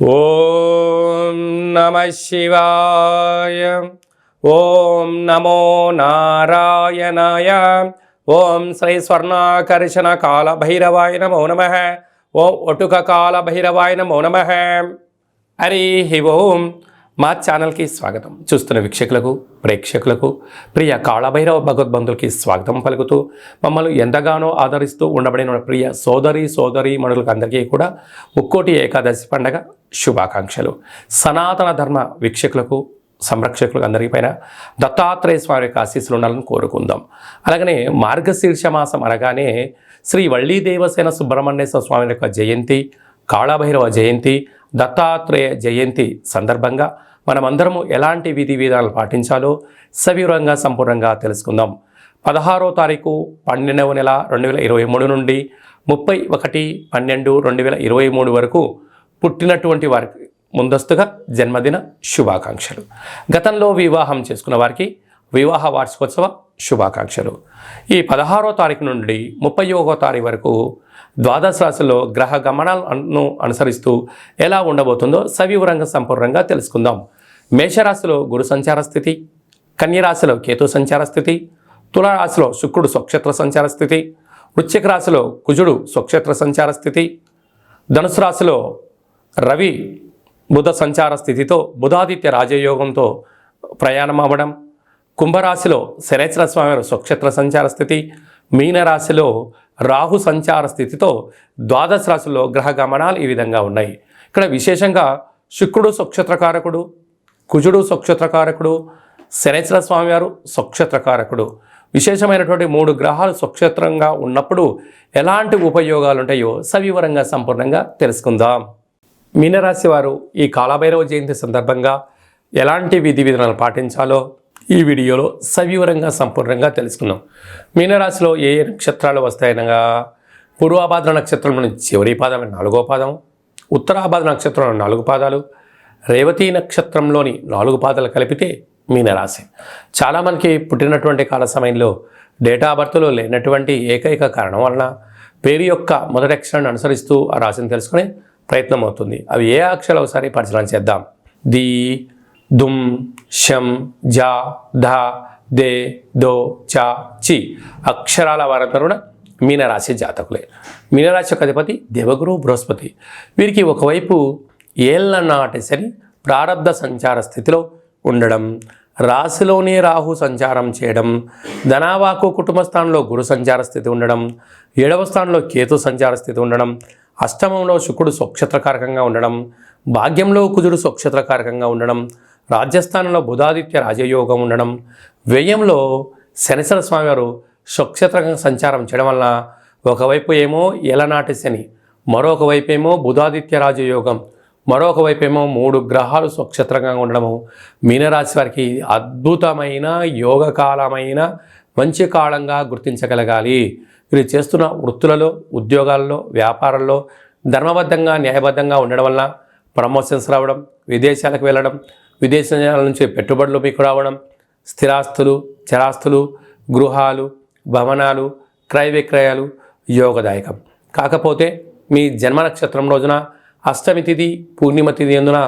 ఓం నమః శివాయ. ఓం నమో నారాయణాయ. ఓం శ్రీ స్వర్ణాకర్షణ కాల భైరవాయ నమో నమః. ఓం ఒటుక కాల భైరవాయ నమో నమః. హరి ఓం. మా ఛానల్కి స్వాగతం. చూస్తున్న వీక్షకులకు, ప్రేక్షకులకు, ప్రియ కాళభైరవ భగవద్బంధులకి స్వాగతం పలుకుతూ మమ్మల్ని ఎంతగానో ఆదరిస్తూ ఉండబడిన ప్రియ సోదరి మనులకు అందరికీ కూడా ముక్కోటి ఏకాదశి పండగ శుభాకాంక్షలు. సనాతన ధర్మ వీక్షకులకు, సంరక్షకులకు అందరిపైన దత్తాత్రేయ స్వామి యొక్క ఆశీస్సులు ఉండాలని కోరుకుందాం. అలాగనే మార్గశీర్ష మాసం అనగానే శ్రీ వళ్ళీ దేవసేన సుబ్రహ్మణ్యేశ్వర స్వామి యొక్క జయంతి, కాళభైరవ జయంతి, దత్తాత్రేయ జయంతి సందర్భంగా మనమందరము ఎలాంటి విధి విధానాలు పాటించాలో సవివరంగా సంపూర్ణంగా తెలుసుకుందాం. 16వ తారీఖు 12వ నెల 2023 నుండి 31/12/2023 వరకు పుట్టినటువంటి వారికి ముందస్తుగా జన్మదిన శుభాకాంక్షలు. గతంలో వివాహం చేసుకున్న వారికి వివాహ వార్షికోత్సవ శుభాకాంక్షలు. ఈ 16వ తారీఖు నుండి 31వ తారీఖు వరకు ద్వాదశ రాశుల్లో గ్రహ గమనాలను అనుసరిస్తూ ఎలా ఉండబోతుందో సవివరంగా సంపూర్ణంగా తెలుసుకుందాం. మేషరాశిలో గురు సంచార స్థితి, కన్యరాశిలో కేతు సంచార స్థితి, తులారాశిలో శుక్రుడు స్వక్షేత్ర సంచార స్థితి, వృశ్చిక రాశిలో కుజుడు స్వక్షేత్ర సంచార స్థితి, ధనుసు రాశిలో రవి బుధ సంచార స్థితితో బుధాదిత్య రాజయోగంతో ప్రయాణం అవ్వడం, కుంభరాశిలో శనేశ్వర స్వామి స్వక్షేత్ర సంచార స్థితి, మీనరాశిలో రాహు సంచార స్థితితో ద్వాదశ రాశుల్లో గ్రహ గమనాలు ఈ విధంగా ఉన్నాయి. ఇక్కడ విశేషంగా శుక్రుడు స్వక్షేత్రకారకుడు, కుజుడు స్వక్షేత్రకారకుడు, శనేశ్వర స్వామివారు స్వక్షేత్రకారకుడు. విశేషమైనటువంటి 3 గ్రహాలు స్వక్షేత్రంగా ఉన్నప్పుడు ఎలాంటి ఉపయోగాలు ఉంటాయో సవివరంగా సంపూర్ణంగా తెలుసుకుందాం. మీనరాశి వారు ఈ కాళభైరవ జయంతి సందర్భంగా ఎలాంటి విధి విధానాలు పాటించాలో ఈ వీడియోలో సవివరంగా సంపూర్ణంగా తెలుసుకుందాం. మీనరాశిలో ఏ నక్షత్రాలు వస్తాయనగా పూర్వాభాద్ర నక్షత్రంలోని చివరి పాదం 4వ పాదం, ఉత్తరాభాద్ర నక్షత్రంలో 4 పాదాలు, రేవతి నక్షత్రంలోని 4 పాదాలు కలిపితే మీనరాశి. చాలామందికి పుట్టినటువంటి కాల సమయంలో డేటా బర్త్లో లేనటువంటి ఏకైక కారణం వలన పేరు యొక్క మొదటి అక్షరాన్ని అనుసరిస్తూ ఆ రాశిని తెలుసుకునే ప్రయత్నం అవుతుంది. అవి ఏ అక్షరాలు ఒకసారి పరిశీలన చేద్దాం. ది, దుమ్, షం, జా, ధ, దే, దో, చా, చి అక్షరాల వారందరూ కూడా మీనరాశి జాతకులే. మీనరాశి యొక్క అధిపతి దేవగురు బృహస్పతి. వీరికి ఒకవైపు ఏళ్ల నాటి శని ప్రారబ్ధ సంచార స్థితిలో ఉండడం, రాశిలోనే రాహు సంచారం చేయడం, ధనావాకు కుటుంబ స్థానంలో గురు సంచార స్థితి ఉండడం, 7వ స్థానంలో కేతు సంచార స్థితి ఉండడం, అష్టమంలో శుక్రుడు స్వక్షేత్రకారకంగా ఉండడం, భాగ్యంలో కుజుడు స్వక్షేత్రకారకంగా ఉండడం, రాజ్యస్థానంలో బుధాదిత్య రాజయోగం ఉండడం, వ్యయంలో శనేశ్వర స్వామి వారు స్వక్షేత్రకంగా సంచారం చేయడం వలన ఒకవైపు ఏమో ఏలనాటి శని, మరొక వైపు ఏమో బుధాదిత్య రాజయోగం, మరొక వైపు ఏమో 3 గ్రహాలు స్వక్షేత్రంగా ఉండడము మీనరాశి వారికి అద్భుతమైన యోగకాలమైన మంచి కాలంగా గుర్తించగలగాలి. వీరు చేస్తున్న వృత్తులలో, ఉద్యోగాల్లో, వ్యాపారాల్లో ధర్మబద్ధంగా, న్యాయబద్ధంగా ఉండడం వలన ప్రమోషన్స్ రావడం, విదేశాలకు వెళ్ళడం, విదేశాల నుంచి పెట్టుబడులు మీకు రావడం, స్థిరాస్తులు, చరాస్తులు, గృహాలు, భవనాలు, క్రయ విక్రయాలు యోగదాయకం. కాకపోతే మీ జన్మ నక్షత్రం రోజున అష్టమి తిథి, పూర్ణిమ తిథి ఎందున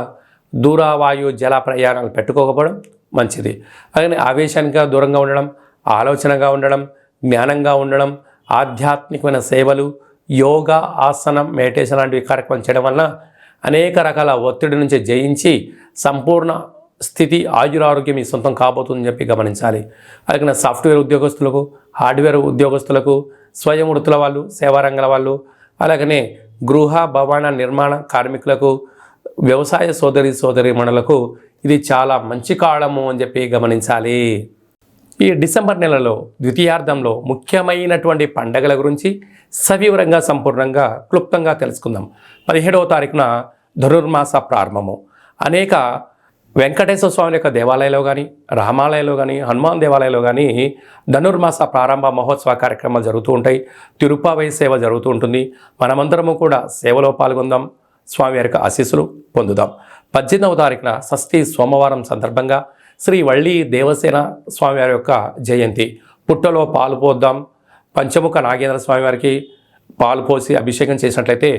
దూరవాయు జల ప్రయాణాలు పెట్టుకోకపోవడం మంచిది. అలాగే ఆవేశానికి దూరంగా ఉండడం, ఆలోచనగా ఉండడం, జ్ఞానంగా ఉండడం, ఆధ్యాత్మికమైన సేవలు, యోగా, ఆసనం, మెడిటేషన్ లాంటివి కార్యక్రమం చేయడం వలన అనేక రకాల ఒత్తిడి నుంచి జయించి సంపూర్ణ స్థితి, ఆయురారోగ్యం మీ సొంతం కాబోతుందని చెప్పి గమనించాలి. అలాగే సాఫ్ట్వేర్ ఉద్యోగస్తులకు, హార్డ్వేర్ ఉద్యోగస్తులకు, స్వయం వృత్తుల వాళ్ళు, సేవారంగాల వాళ్ళు, అలాగనే గృహ భవన నిర్మాణ కార్మికులకు, వ్యవసాయ సోదరీమణులకు ఇది చాలా మంచి కాలము అని చెప్పి గమనించాలి. ఈ డిసెంబర్ నెలలో ద్వితీయార్థంలో ముఖ్యమైనటువంటి పండగల గురించి సవివరంగా సంపూర్ణంగా క్లుప్తంగా తెలుసుకుందాం. 17వ తారీఖున ధనుర్మాస ప్రారంభము. అనేక వెంకటేశ్వర స్వామి యొక్క దేవాలయంలో కానీ, రామాలయంలో కానీ, హనుమాన్ దేవాలయంలో కానీ ధనుర్మాస ప్రారంభ మహోత్సవ కార్యక్రమాలు జరుగుతూ ఉంటాయి. తిరుపావై సేవ జరుగుతూ ఉంటుంది. మనమందరము కూడా సేవలో పాల్గొందాం, స్వామివారి యొక్క ఆశీస్సులు పొందుదాం. 18వ తారీఖున షష్ఠి సోమవారం సందర్భంగా శ్రీ వళ్ళీ దేవసేన స్వామివారి యొక్క జయంతి. పుట్టలో పాలు పోద్దాం. పంచముఖ నాగేంద్ర స్వామివారికి పాలు పోసి అభిషేకం చేసినట్లయితే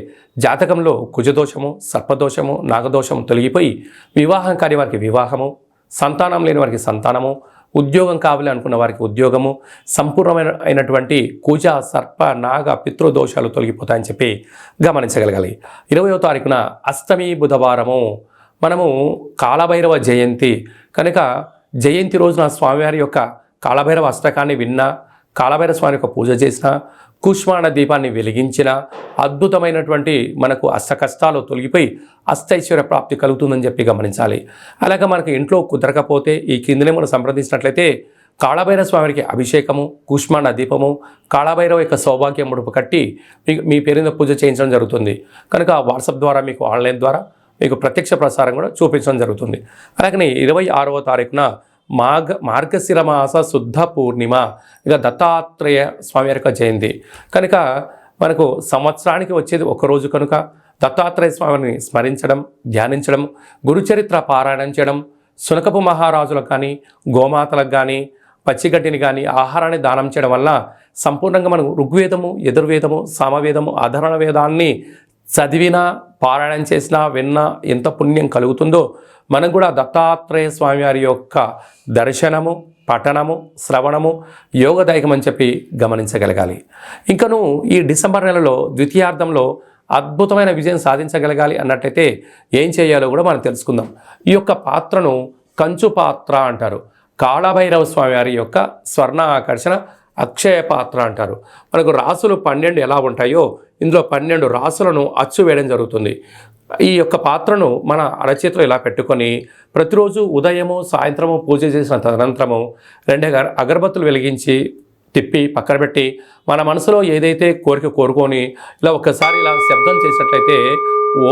జాతకంలో కుజదోషము, సర్పదోషము, నాగదోషము తొలగిపోయి వివాహం కాని వారికి వివాహము, సంతానం లేని వారికి సంతానము, ఉద్యోగం కావాలి అనుకున్న వారికి ఉద్యోగము, సంపూర్ణమైనటువంటి కుజ, సర్ప, నాగ, పితృదోషాలు తొలగిపోతాయని చెప్పి గమనించగలగాలి. 20వ తారీఖున అష్టమి బుధవారము మనము కాలభైరవ జయంతి కనుక జయంతి రోజున స్వామివారి యొక్క కాలభైరవ అష్టకాన్ని విన్నా, కాలభైరవ స్వామి యొక్క పూజ చేసిన, కూష్మాండ దీపాన్ని వెలిగించిన అద్భుతమైనటువంటి మనకు అష్ట కష్టాలు తొలగిపోయి అష్టైశ్వర్య ప్రాప్తి కలుగుతుందని చెప్పి గమనించాలి. అలాగే మనకు ఇంట్లో కుదరకపోతే ఈ కిందనే మనం సంప్రదించినట్లయితే కాళభైరవ స్వామికి అభిషేకము, కూష్మాండ దీపము, కాళభైరవ యొక్క సౌభాగ్య ముడుపు కట్టి మీ పేరున పూజ చేయించడం జరుగుతుంది. కనుక వాట్సాప్ ద్వారా మీకు ఆన్లైన్ ద్వారా మీకు ప్రత్యక్ష ప్రసారం కూడా చూపించడం జరుగుతుంది. అలాగనే 26వ తారీఖున మార్గశిర మాస శుద్ధ పూర్ణిమ, ఇక దత్తాత్రేయ స్వామి యొక్క జయంతి కనుక మనకు సంవత్సరానికి వచ్చేది ఒకరోజు కనుక దత్తాత్రేయ స్వామిని స్మరించడం, ధ్యానించడం, గురుచరిత్ర పారాయణం చేయడం, శునకపు మహారాజులకు కానీ, గోమాతలకు కానీ, పచ్చిగడ్డిని కానీ ఆహారాన్ని దానం చేయడం వల్ల సంపూర్ణంగా మనం ఋగ్వేదము, యజుర్వేదము, సామవేదము, అధర్వణ వేదాన్ని చదివినా, పారాయణం చేసినా, విన్నా ఎంత పుణ్యం కలుగుతుందో మనం కూడా దత్తాత్రేయ స్వామి వారి యొక్క దర్శనము, పఠనము, శ్రవణము యోగదాయకం అని చెప్పి గమనించగలగాలి. ఇంకను ఈ డిసెంబర్ నెలలో ద్వితీయార్థంలో అద్భుతమైన విజయం సాధించగలగాలి అన్నట్టయితే ఏం చేయాలో కూడా మనం తెలుసుకుందాం. ఈ యొక్క పాత్రను కంచు పాత్ర అంటారు. కాళభైరవ స్వామి వారి యొక్క స్వర్ణ ఆకర్షణ అక్షయ పాత్ర అంటారు. మనకు రాసులు 12 ఎలా ఉంటాయో ఇందులో 12 రాసులను అచ్చు వేయడం జరుగుతుంది. ఈ యొక్క పాత్రను మన అరచేతిలో ఇలా పెట్టుకొని ప్రతిరోజు ఉదయము, సాయంత్రము పూజ చేసిన తదనంతరము 2 అగరబత్తులు వెలిగించి తిప్పి పక్కన పెట్టి మన మనసులో ఏదైతే కోరుకొని ఇలా ఒక్కసారి ఇలా శబ్దం చేసినట్లయితే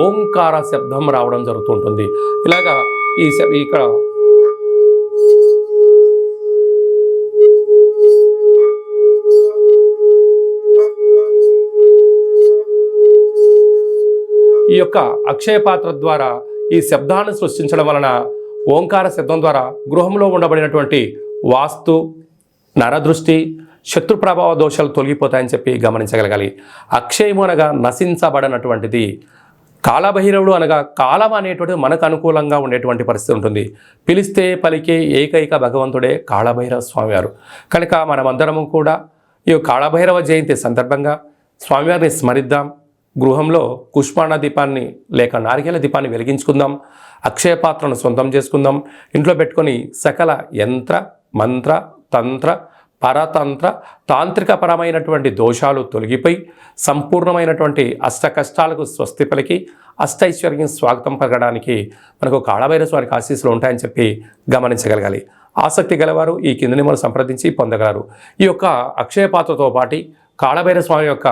ఓంకార శబ్దం రావడం జరుగుతుంటుంది. ఇలాగా ఇక్కడ ఈ యొక్క అక్షయ పాత్ర ద్వారా ఈ శబ్దాన్ని సృష్టించడం వలన ఓంకార శబ్దం ద్వారా గృహంలో ఉండబడినటువంటి వాస్తు, నరదృష్టి, శత్రు ప్రభావ దోషాలు తొలగిపోతాయని చెప్పి గమనించగలగాలి. అక్షయము అనగా నశించబడినటువంటిది, కాలభైరవుడు అనగా కాలం అనేటువంటిది మనకు అనుకూలంగా ఉండేటువంటి పరిస్థితి ఉంటుంది. పిలిస్తే పలికే ఏకైక భగవంతుడే కాళభైరవ స్వామివారు. కనుక మనమందరము కూడా ఈ కాళభైరవ జయంతి సందర్భంగా స్వామివారిని స్మరిద్దాం. గృహంలో కూష్మాండ దీపాన్ని లేక నారికేల దీపాన్ని వెలిగించుకుందాం. అక్షయ పాత్రను సొంతం చేసుకుందాం. ఇంట్లో పెట్టుకొని సకల యంత్ర, మంత్ర, తంత్ర, పరతంత్ర, తాంత్రికపరమైనటువంటి దోషాలు తొలగిపోయి సంపూర్ణమైనటువంటి అష్ట కష్టాలకు స్వస్తి పలికి అష్టైశ్వర్యం స్వాగతం పలకడానికి మనకు కాళభైరవ స్వామికి ఆశీస్సులు ఉంటాయని చెప్పి గమనించగలగాలి. ఆసక్తి గలవారు ఈ కిందని మనం సంప్రదించి పొందగలరు. ఈ యొక్క అక్షయ పాత్రతో పాటు కాళభైరవ స్వామి యొక్క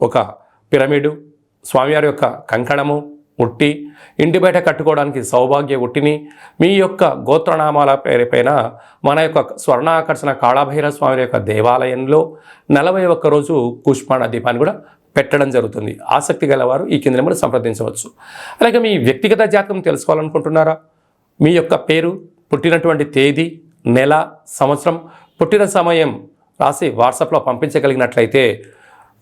ఒక పిరమిడు, స్వామివారి యొక్క కంకణము, ఉట్టి, ఇంటి బయట కట్టుకోవడానికి సౌభాగ్య ఉట్టిని మీ యొక్క గోత్రనామాల పేరుపైన మన యొక్క స్వర్ణాకర్షణ కాళభైరవ స్వామి యొక్క దేవాలయంలో 41 రోజు కూష్మాండ దీపాన్ని కూడా పెట్టడం జరుగుతుంది. ఆసక్తి గలవారు ఈ కింద నెంబర్ సంప్రదించవచ్చు. అలాగే మీ వ్యక్తిగత జాతకం తెలుసుకోవాలనుకుంటున్నారా? మీ యొక్క పేరు, పుట్టినటువంటి తేదీ, నెల, సంవత్సరం, పుట్టిన సమయం రాసి వాట్సాప్లో పంపించగలిగినట్లయితే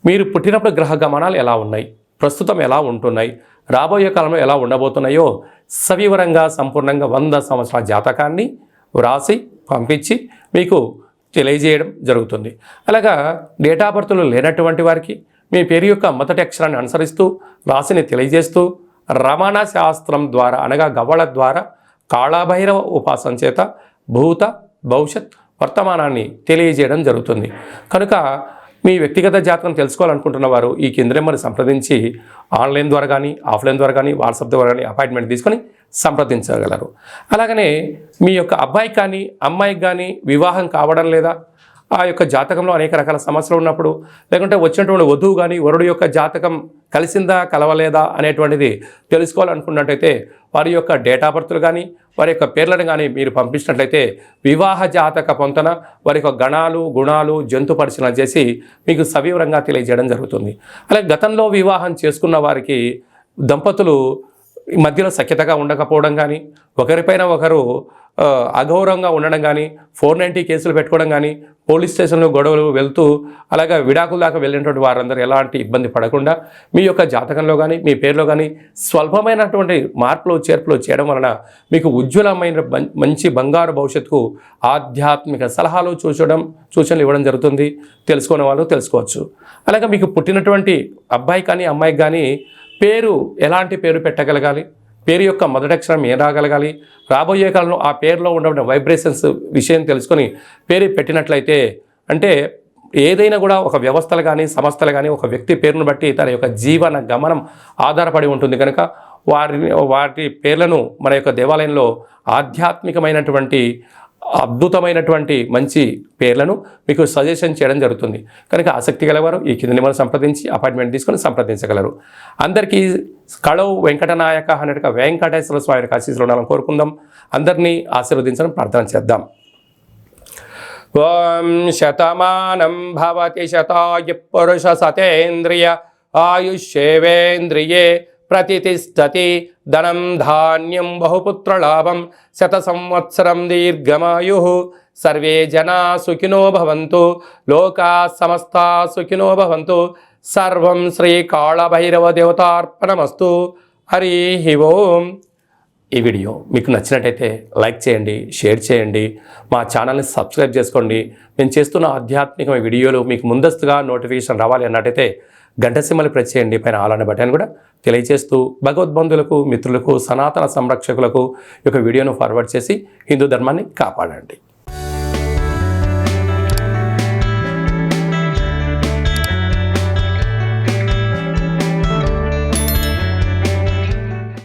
మీరు పుట్టినప్పుడు గ్రహ గమనాలు ఎలా ఉన్నాయి, ప్రస్తుతం ఎలా ఉంటున్నాయి, రాబోయే కాలంలో ఎలా ఉండబోతున్నాయో సవివరంగా సంపూర్ణంగా 100 సంవత్సరాల జాతకాన్ని వ్రాసి పంపించి మీకు తెలియజేయడం జరుగుతుంది. అలాగా డేటా బర్త్లు లేనటువంటి వారికి మీ పేరు యొక్క మొదటి అక్షరాన్ని అనుసరిస్తూ రాశిని తెలియజేస్తూ రమణ శాస్త్రం ద్వారా అనగా గవ్వళ ద్వారా కాళభైరవ ఉపాసన చేత భూత, భవిష్యత్, వర్తమానాన్ని తెలియజేయడం జరుగుతుంది. కనుక మీ వ్యక్తిగత జాతకం తెలుసుకోవాలనుకుంటున్న వారు ఈ కింద నెంబర్ని సంప్రదించి ఆన్లైన్ ద్వారా కానీ, ఆఫ్లైన్ ద్వారా కానీ, వాట్సాప్ ద్వారా కానీ అపాయింట్మెంట్ తీసుకొని సంప్రదించగలరు. అలాగనే మీ యొక్క అబ్బాయికి కానీ, అమ్మాయికి కానీ వివాహం కావడం లేదా, ఆ యొక్క జాతకంలో అనేక రకాల సమస్యలు ఉన్నప్పుడు, లేకుంటే వచ్చినటువంటి వధువు కానీ వరుడు యొక్క జాతకం కలిసిందా కలవలేదా అనేటువంటిది తెలుసుకోవాలనుకున్నట్టయితే వారి యొక్క డేటా బర్త్లు కానీ వారి యొక్క పేర్లను కానీ మీరు పంపించినట్లయితే వివాహ జాతక పొంతన వారి యొక్క గణాలు, గుణాలు, జంతు పరిశీలన చేసి మీకు సవివరంగా తెలియజేయడం జరుగుతుంది. అలాగే గతంలో వివాహం చేసుకున్న వారికి దంపతులు మధ్యలో సఖ్యతగా ఉండకపోవడం కానీ, ఒకరిపైన ఒకరు అగౌరవంగా ఉండడం కానీ 490 కేసులు పెట్టుకోవడం కానీ పోలీస్ స్టేషన్లో గొడవలు వెళ్తూ అలాగా విడాకుల దాకా వెళ్ళినటువంటి వారందరూ ఎలాంటి ఇబ్బంది పడకుండా మీ యొక్క జాతకంలో కానీ మీ పేరులో కానీ స్వల్పమైనటువంటి మార్పులు చేర్పులు చేయడం వలన మీకు ఉజ్వలమైన మంచి బంగారు భవిష్యత్తుకు ఆధ్యాత్మిక సలహాలు సూచనలు ఇవ్వడం జరుగుతుంది. తెలుసుకునే వాళ్ళు తెలుసుకోవచ్చు. అలాగే మీకు పుట్టినటువంటి అబ్బాయి కానీ అమ్మాయికి కానీ పేరు ఎలాంటి పేరు పెట్టగలగాలి, పేరు యొక్క మొదటి అక్షరం ఏం రాగలగాలి, రాబోయే కాలంలో ఆ పేరులో ఉన్న వైబ్రేషన్స్ విషయం తెలుసుకొని పేరు పెట్టినట్లయితే అంటే ఏదైనా కూడా ఒక వ్యవస్థలు కానీ సంస్థలు కానీ ఒక వ్యక్తి పేరును బట్టి తన యొక్క జీవన గమనం ఆధారపడి ఉంటుంది కనుక వాటి పేర్లను మన యొక్క దేవాలయంలో ఆధ్యాత్మికమైనటువంటి అద్భుతమైనటువంటి మంచి పేర్లను మీకు సజెషన్ చేయడం జరుగుతుంది. కనుక ఆసక్తి గలవారు ఈ కింద నెంబర్ సంప్రదించి అపాయింట్మెంట్ తీసుకొని సంప్రదించగలరు. అందరికీ కళవు వెంకటనాయక అన్నట్టుగా వెంకటేశ్వర స్వామి ఆశీస్సులు ఉండాలని కోరుకుందాం. అందరినీ ఆశీర్వదించడం ప్రార్థన చేద్దాం. ఓం శతమానం భవతి శతాయు పురుష సతేంద్రియ ఆయుష్యేవేంద్రియే ప్రతిష్టతి ధనం ధాన్యం బహుపుత్రలాభం శత సంవత్సరం దీర్ఘమాయు సర్వే జనా సుఖినో భవంతు లోకా సమస్తా సుఖినో భవంతు సర్వం శ్రీ కాళభైరవ దేవతార్పణమస్తు. హరి ఓం. ఈ వీడియో మీకు నచ్చినట్టయితే లైక్ చేయండి, షేర్ చేయండి, మా ఛానల్ని సబ్స్క్రైబ్ చేసుకోండి. నేను చేస్తున్న ఆధ్యాత్మిక వీడియోలు మీకు ముందస్తుగా నోటిఫికేషన్ రావాలి అన్నట్టయితే గంట సింబల్ ప్రెస్ చేయండి, పైన ఆల్ అనే బటన్ కూడా తెలియజేస్తూ భగవద్బంధులకు, మిత్రులకు, సనాతన సంరక్షకులకు ఈ యొక్క వీడియోను ఫార్వర్డ్ చేసి హిందూ ధర్మాన్ని కాపాడండి.